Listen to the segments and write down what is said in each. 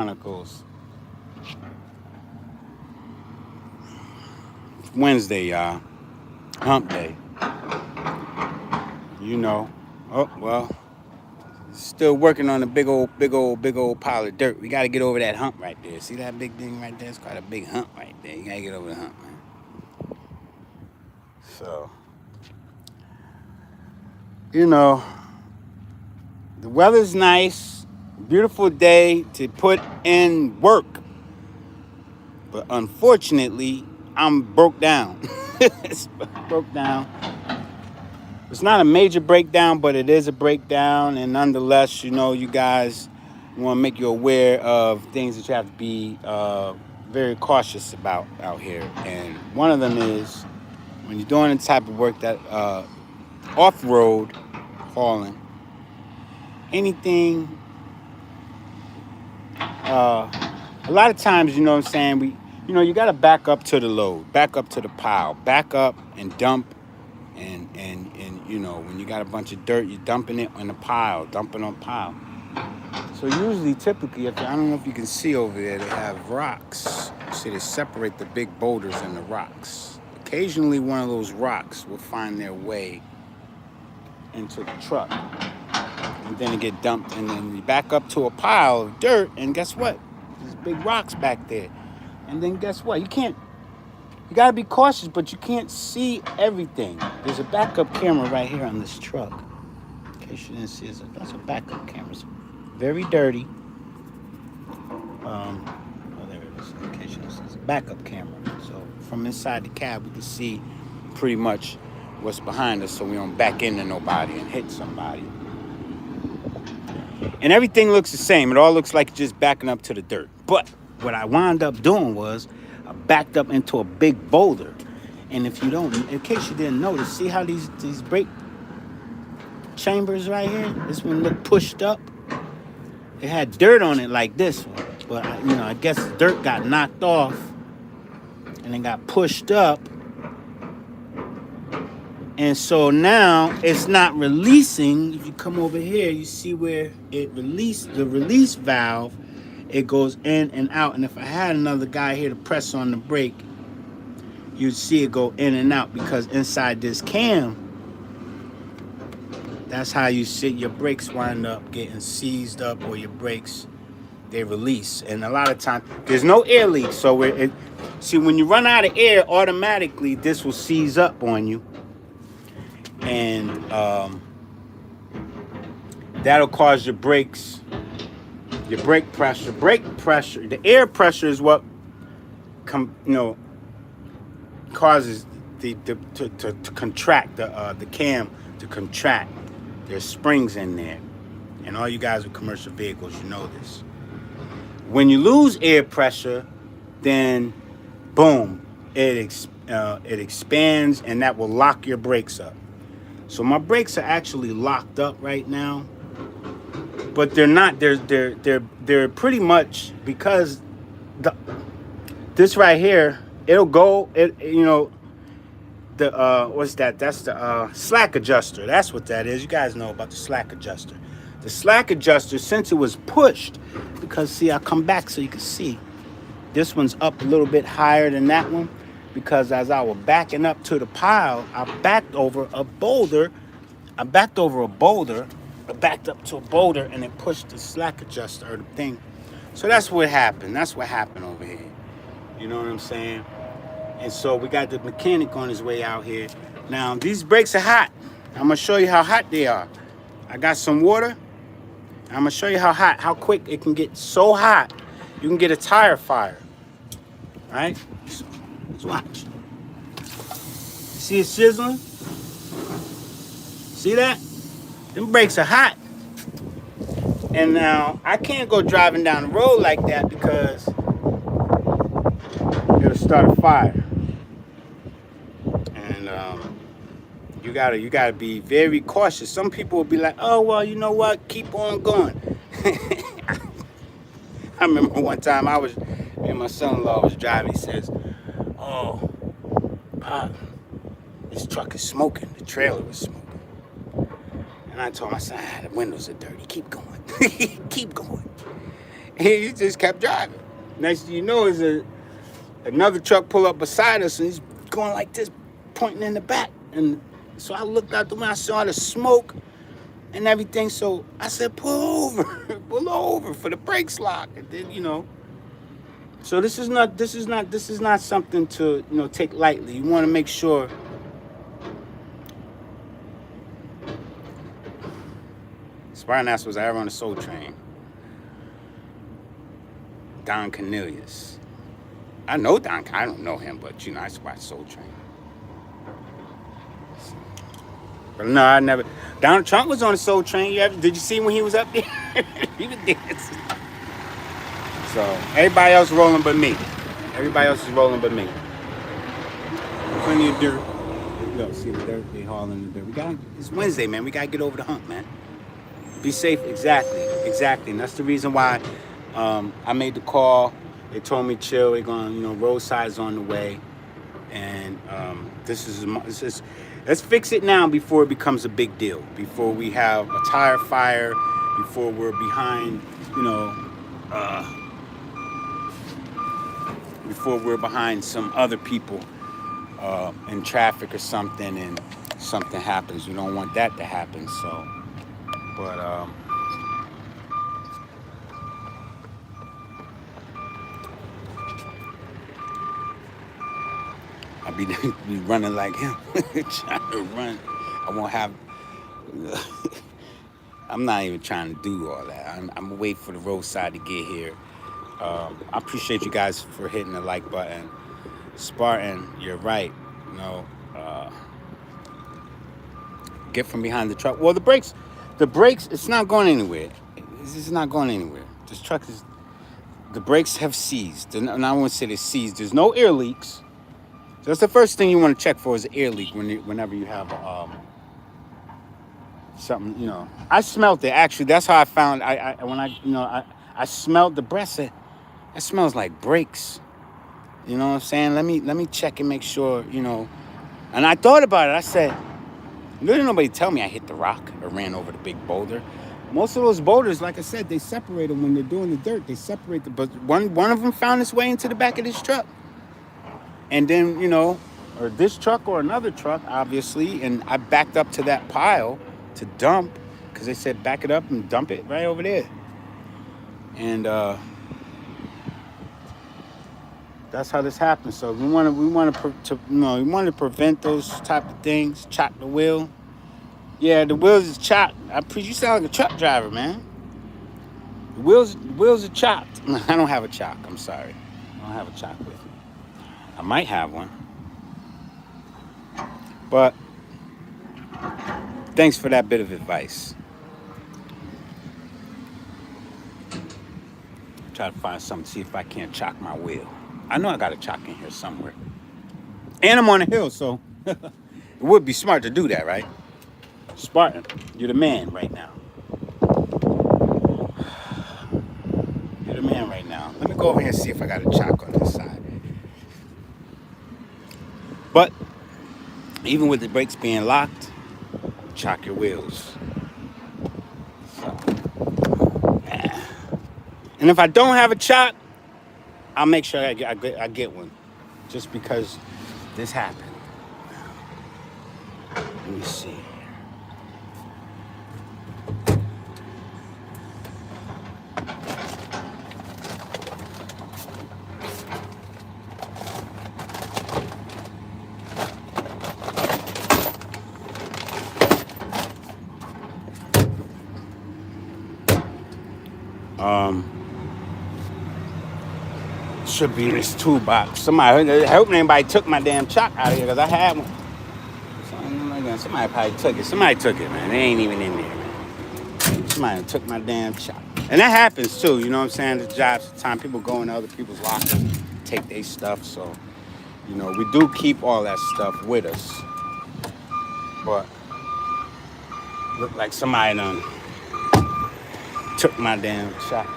Chronicles. It's Wednesday, y'all. Hump day. You know. Oh well. Still working on a big old pile of dirt. We got to get over that hump right there. See that big thing right there? It's quite a big hump right there. You got to get over the hump, man. So, you know, the weather's nice. Beautiful day to put in work. But unfortunately, I'm broke down. It's broke down. It's not a major breakdown, but it is a breakdown. And nonetheless, you guys want to make you aware of things that you have to be very cautious about out here. And one of them is when you're doing the type of work that off-road hauling, anything. A lot of times, you know what I'm saying, you got to back up to the load, back up to the pile, back up and dump. And when you got a bunch of dirt, you're dumping it on the pile, dumping on pile. So usually, typically, I don't know if you can see over there, they have rocks. See, they separate the big boulders and the rocks. Occasionally, one of those rocks will find their way into the truck. And then it get dumped, and then we back up to a pile of dirt, and guess what? There's big rocks back there. And then guess what? You gotta be cautious, but you can't see everything. There's a backup camera right here on this truck. In case you didn't see it, that's a backup camera. It's very dirty. Oh, there it is. In case you didn't see it, it's a backup camera. So from inside the cab, we can see pretty much what's behind us, so we don't back into nobody and hit somebody. And everything looks the same. It all looks like just backing up to the dirt. But what I wound up doing was I backed up into a big boulder. And if you don't, in case you didn't notice, see how these brake chambers right here? This one looked pushed up. It had dirt on it like this one. But, I guess the dirt got knocked off and it got pushed up. And so now it's not releasing. If you come over here, you see where it released, the release valve, it goes in and out. And if I had another guy here to press on the brake, you'd see it go in and out, because inside this cam, that's how you see your brakes wind up getting seized up, or your brakes, they release. And a lot of times, there's no air leak. So when you run out of air, automatically this will seize up on you. And that'll cause your brake pressure, the air pressure is what causes to contract the cam to contract. There's springs in there, and all you guys with commercial vehicles, you know this. When you lose air pressure, then boom, it expands, and that will lock your brakes up. So my brakes are actually locked up right now, but they're not. They're pretty much, because this right here, it'll go. What's that? That's the slack adjuster. That's what that is. You guys know about the slack adjuster. The slack adjuster, since it was pushed, because see, I'll come back so you can see. This one's up a little bit higher than that one, because as I was backing up to the pile, I backed over a boulder. I backed up to a boulder, and it pushed the slack adjuster, or the thing. So that's what happened. That's what happened over here. You know what I'm saying? And so we got the mechanic on his way out here. Now, these brakes are hot. I'm going to show you how hot they are. I got some water. I'm going to show you how quick it can get so hot, you can get a tire fire. All right? So, let's watch. See it sizzling? See that? Them brakes are hot. And now, I can't go driving down the road like that, because it'll start a fire. And you gotta be very cautious. Some people will be like, oh, well, you know what? Keep on going. I remember one time me and my son-in-law was driving. He says, oh, Pop, this truck is smoking. The trailer is smoking. And I told him, I said, the windows are dirty. Keep going. Keep going. He just kept driving. Next thing you know is another truck pull up beside us and he's going like this, pointing in the back. And so I looked out the window, I saw the smoke and everything. So I said, pull over, pull over for the brakes lock. And then, so this is not something to, take lightly. You want to make sure Spartan asked, was I ever on a Soul Train? Don Cornelius. I know Don. I don't know him, but I watch Soul Train. But no, I never. Donald Trump was on a Soul Train. Did you see when he was up there? He was dancing. So everybody else rolling but me. Everybody else is rolling but me. Plenty of dirt. Look, see the dirt? They hauling the dirt. It's Wednesday, man. We gotta get over the hump, man. Be safe. Exactly. And that's the reason why I made the call. They told me chill. They're going, roadside's on the way, and let's fix it now before it becomes a big deal. Before we have a tire fire. Before we're behind, before we're behind some other people in traffic or something, and something happens. We don't want that to happen. So, but I'll be running like him, trying to run. I won't have. I'm not even trying to do all that. I'm gonna wait for the roadside to get here. I appreciate you guys for hitting the like button. Spartan, you're right. Get from behind the truck. Well, the brakes, it's not going anywhere. It's not going anywhere. This truck the brakes have seized. And I won't say they're seized. There's no air leaks. So that's the first thing you want to check for is an air leak whenever you have something, I smelled it. Actually, that's how I found I smelled the breath. Said, that smells like brakes. You know what I'm saying? Let me check and make sure, And I thought about it. I said, didn't nobody tell me I hit the rock or ran over the big boulder. Most of those boulders, like I said, they separate them when they're doing the dirt. They separate but one of them found its way into the back of this truck. And then, or this truck or another truck, obviously, and I backed up to that pile to dump because they said back it up and dump it right over there. And that's how this happens. So we want to prevent those type of things. Chock the wheel. Yeah, the wheels is chopped. You sound like a truck driver, man. The wheels are chopped. I don't have a chock. I'm sorry. I don't have a chock with me. I might have one. But thanks for that bit of advice. Try to find something, see if I can't chock my wheel. I know I got a chock in here somewhere. And I'm on a hill, so it would be smart to do that, right? Spartan, you're the man right now. You're the man right now. Let me go over here and see if I got a chock on this side. But even with the brakes being locked, chock your wheels. So, yeah. And if I don't have a chock, I'll make sure I get one, just because this happened. Let me see. Should be in this toolbox. Somebody, I hope anybody took my damn chock out of here because I had one. Somebody probably took it. Somebody took it, man. They ain't even in there, man. Somebody took my damn chock. And that happens too, you know what I'm saying? The jobs, the time people go into other people's lockers, take their stuff. So, we do keep all that stuff with us. But look like somebody done took my damn chock.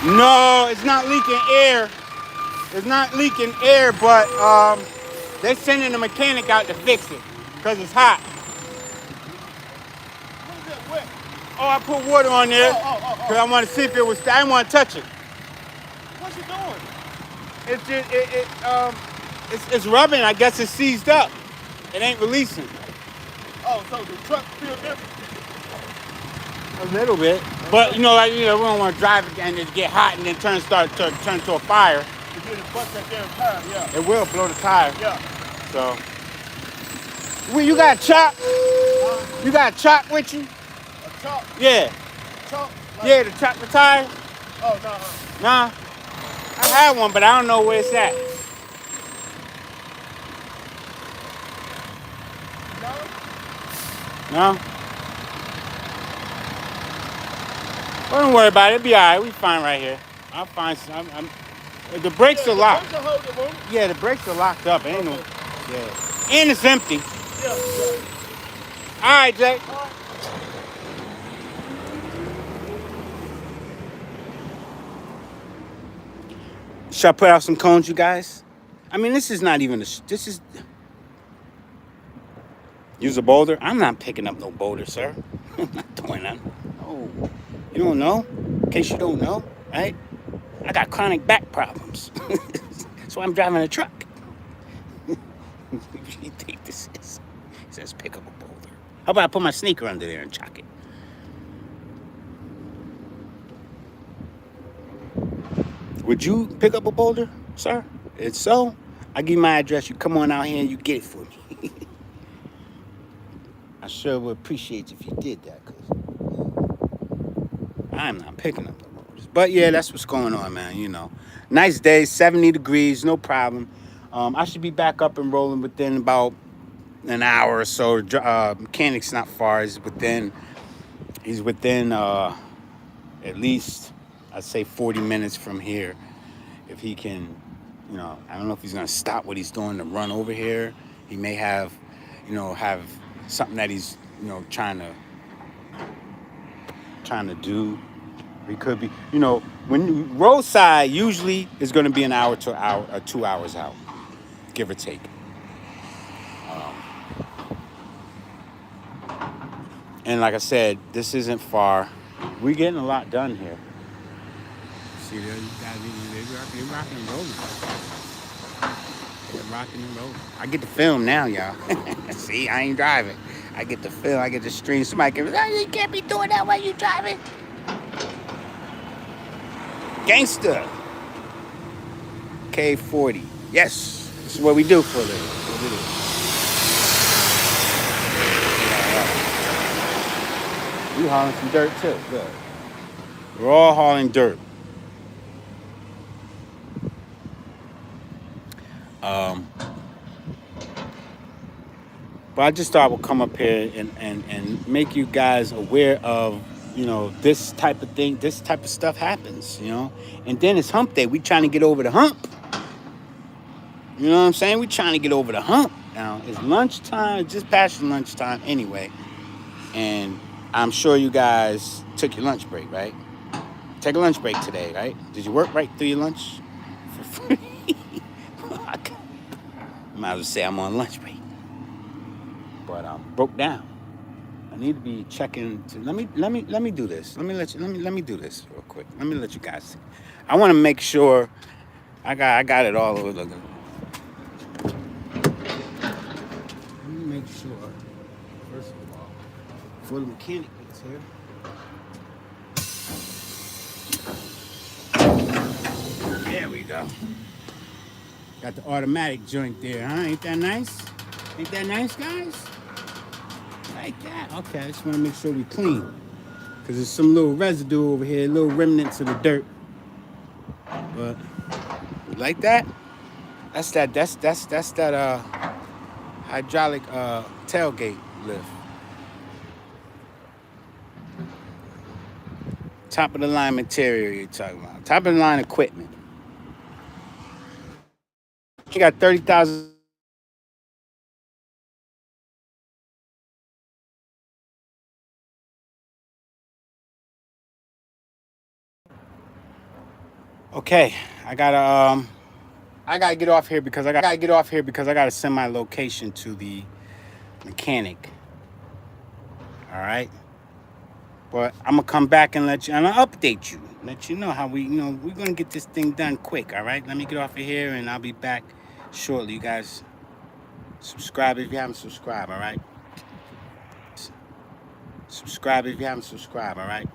No, it's not leaking air. It's not leaking air, but they're sending a mechanic out to fix it because it's hot. What is that wet? Oh, I put water on there because I want to see if it was. I didn't want to touch it. What's you doing? It's just it's rubbing. I guess it's seized up. It ain't releasing. Oh, so the truck feel different? A little bit, but we don't want to drive it and it get hot and then turn to a fire. You get it bust that damn tire, yeah. It will blow the tire. Yeah. So, well, you got chop? You got chop with you? A chalk? Yeah. Chalk? Yeah, to chop the tire? Oh, no. Nah. I had one, but I don't know where it's at. No? No? Well, don't worry about it. It'll be all right. We fine right here. I'll find some. The brakes are locked. The brakes are holding, won't it? Yeah, the brakes are locked up. Ain't no. Yeah. And it's empty. Yeah. All right, Jay. All right. Should I put out some cones, you guys? I mean, this is not even this is. Use a boulder? I'm not picking up no boulder, sir. I'm not doing that. No. You don't know? In case you don't know, right? I got chronic back problems. That's why I'm driving a truck. What do you think this is? It says pick up a boulder. How about I put my sneaker under there and chuck it? Would you pick up a boulder, sir? If so, I'll give you my address. You come on out here and you get it for me. I sure would appreciate if you did that, because I'm not picking up the boulders. But yeah, that's what's going on, man. Nice day, 70 degrees, no problem. I should be back up and rolling within about an hour or so. Mechanic's not far. He's within at least, I'd say 40 minutes from here. If he can, I don't know if he's going to stop what he's doing to run over here. He may have something that he's, trying to do. He could be, when roadside usually is going to be an hour to hour or 2 hours out, give or take. And like I said, this isn't far. We're getting a lot done here. See, there, you guys, they're rocking and rolling. They're rocking and rolling. I get to film now, y'all. See, I ain't driving. I get to film. I get to stream. Somebody can you can't be doing that while you driving. Gangster. K40. Yes. This is what we do for a living. What we do. We hauling some dirt too. Good. We're all hauling dirt. But I just thought I would come up here and make you guys aware of, this type of thing, this type of stuff happens, And then it's hump day. We trying to get over the hump. You know what I'm saying? We trying to get over the hump. Now, it's lunchtime, it's just past your lunchtime anyway. And I'm sure you guys took your lunch break, right? Take a lunch break today, right? Did you work right through your lunch for free? Might as well say I'm on lunch break. But I'm broke down. I need to be checking. Let me do this. Let me do this real quick. Let me let you guys see. I want to make sure I got it all over. Let me make sure. First of all, before the mechanic gets here. There we go. Got the automatic joint there, huh? Ain't that nice? Ain't that nice, guys? Like that. Okay, I just want to make sure we clean. Because there's some little residue over here, little remnants of the dirt. But, like that? That's that hydraulic tailgate lift. Top of the line material you're talking about. Top of the line equipment. You got 30,000. Okay, I gotta I gotta get off here because I gotta send my location to the mechanic. All right. But I'm gonna come back and and I'll update you, let you know how we're gonna get this thing done quick. All right. Let me get off of here and I'll be back shortly. You guys subscribe if you haven't subscribed. All right. Subscribe if you haven't subscribed. All right.